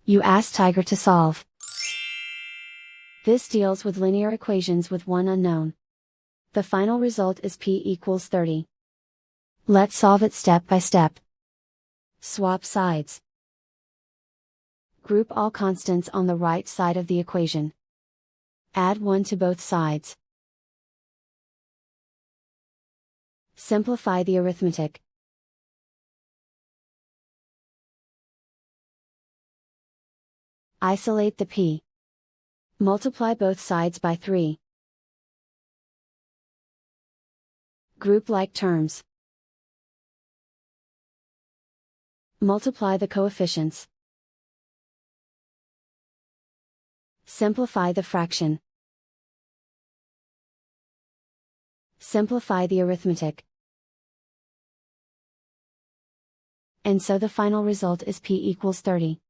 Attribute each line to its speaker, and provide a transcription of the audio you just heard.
Speaker 1: You ask Tiger to solve. This deals with linear equations with one unknown. The final result is p equals 30. Let's solve it step by step. Swap sides. Group all constants on the right side of the equation. Add 1 to both sides. Simplify the arithmetic. Isolate the p. Multiply both sides by 3. Group like terms. Multiply the coefficients. Simplify the fraction. Simplify the arithmetic. And so the final result is p equals 30.